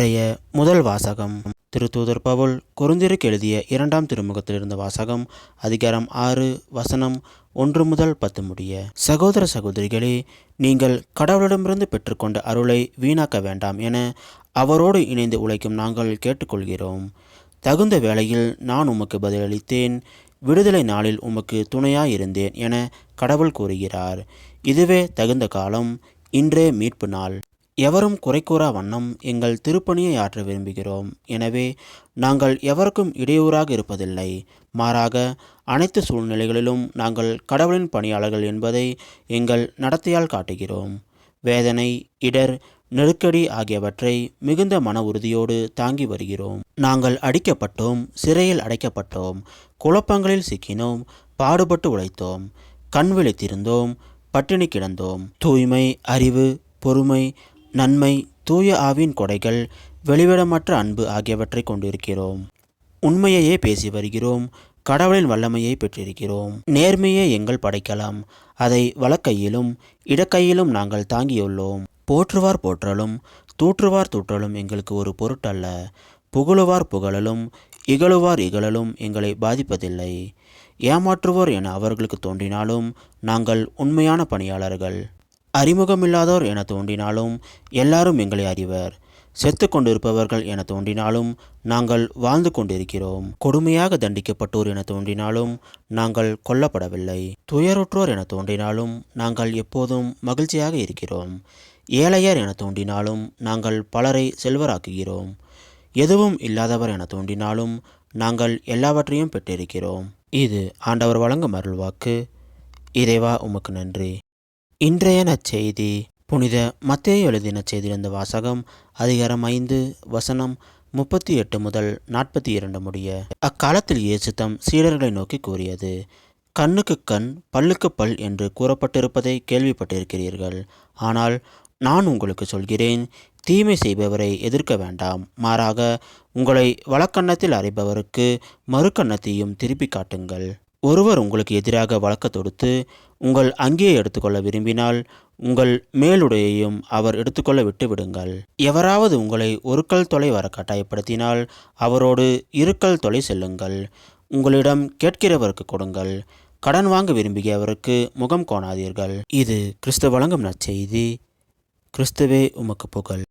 இன்றைய முதல் வாசகம் திருத்தூதர் பவுல் கொரிந்தியருக்கு எழுதிய 2ஆம் திருமுகத்திலிருந்த வாசகம், அதிகாரம் 6, வசனம் 1 முதல் 10 முடிய. சகோதர சகோதரிகளே, நீங்கள் கடவுளிடமிருந்து பெற்றுக்கொண்ட அருளை வீணாக்க வேண்டாம் என அவரோடு இணைந்து உழைக்கும் நாங்கள் கேட்டுக்கொள்கிறோம். தகுந்த வேளையில் நான் உமக்கு பதிலளித்தேன், விடுதலை நாளில் உமக்கு துணையாயிருந்தேன் என கடவுள் கூறுகிறார். இதுவே தகுந்த காலம், இன்றே மீட்பு நாள். எவரும் குறை கூறா வண்ணம் எங்கள் திருப்பணியை ஆற்ற விரும்புகிறோம். எனவே நாங்கள் எவருக்கும் இடையூறாக இருப்பதில்லை. மாறாக அனைத்து சூழ்நிலைகளிலும் நாங்கள் கடவுளின் பணியாளர்கள் என்பதை எங்கள் நடத்தையால் காட்டுகிறோம். வேதனை, இடர், நெருக்கடி ஆகியவற்றை மிகுந்த மன உறுதியோடு தாங்கி வருகிறோம். நாங்கள் அடிக்கப்பட்டோம், சிறையில் அடைக்கப்பட்டோம், குழப்பங்களில் சிக்கினோம், பாடுபட்டு உழைத்தோம், கண் விழித்திருந்தோம், பட்டினி கிடந்தோம். தூய்மை, அறிவு, பொறுமை, நன்மை, தூய ஆவின் கொடைகள், வெளிவிடமற்ற அன்பு ஆகியவற்றை கொண்டிருக்கிறோம். உண்மையையே பேசி வருகிறோம். கடவுளின் வல்லமையை பெற்றிருக்கிறோம். நேர்மையே எங்கள் படைக்கலம். அதை வலக்கையிலும் இடக்கையிலும் நாங்கள் தாங்கியுள்ளோம். போற்றுவார் போற்றலும் தூற்றுவார் தூற்றலும் எங்களுக்கு ஒரு பொருட்டல்ல. புகழுவார் புகழலும் இகழுவார் இகழலும் எங்களை பாதிப்பதில்லை. ஏமாற்றுவோர் என அவர்களுக்கு தோன்றினாலும் நாங்கள் உண்மையான பணியாளர்கள். அறிமுகமில்லாதோர் என தோன்றினாலும் எல்லாரும் எங்களை அறிவர். செத்து கொண்டிருப்பவர்கள் என தோன்றினாலும் நாங்கள் வாழ்ந்து கொண்டிருக்கிறோம். கொடுமையாக தண்டிக்கப்பட்டோர் என தோன்றினாலும் நாங்கள் கொல்லப்படவில்லை. துயருற்றோர் என தோன்றினாலும் நாங்கள் எப்போதும் மகிழ்ச்சியாக இருக்கிறோம். ஏழையர் என தோன்றினாலும் நாங்கள் பலரை செல்வராக்குகிறோம். எதுவும் இல்லாதவர் என தோன்றினாலும் நாங்கள் எல்லாவற்றையும் பெற்றிருக்கிறோம். இது ஆண்டவர் வழங்கும் அருள்வாக்கு. இறைவா, உமக்கு நன்றி. இன்றைய நற்செய்தி புனித மத்தேயு எழுதின செய்திருந்த வாசகம், அதிகாரம் 5, வசனம் 38 முதல் 42 முடிய. அக்காலத்தில் இயேசு தம் சீடர்களை நோக்கி கூறியது, கண்ணுக்கு கண், பல்லுக்கு பல் என்று கூறப்பட்டிருப்பதை கேள்விப்பட்டிருக்கிறீர்கள். ஆனால் நான் உங்களுக்கு சொல்கிறேன், தீமை செய்பவரை எதிர்க்க வேண்டாம். மாறாக உங்களை வலக்கன்னத்தில் அறைபவருக்கு மறுக்கன்னத்தையும் திருப்பி காட்டுங்கள். ஒருவர் உங்களுக்கு எதிராக வழக்கு தொடுத்து உங்கள் அங்கேயே எடுத்துக்கொள்ள விரும்பினால் உங்கள் மேலுடையையும் அவர் எடுத்துக்கொள்ள விட்டு விடுங்கள். எவராவது உங்களை ஒரு கல் தொலை வர கட்டாயப்படுத்தினால் அவரோடு 2 கல் தொலை செல்லுங்கள். உங்களிடம் கேட்கிறவருக்கு கொடுங்கள். கடன் வாங்க விரும்பியவருக்கு முகம் கோணாதீர்கள். இது கிறிஸ்து வழங்கும் நற்செய்தி. கிறிஸ்துவே உமக்கு புகழ்.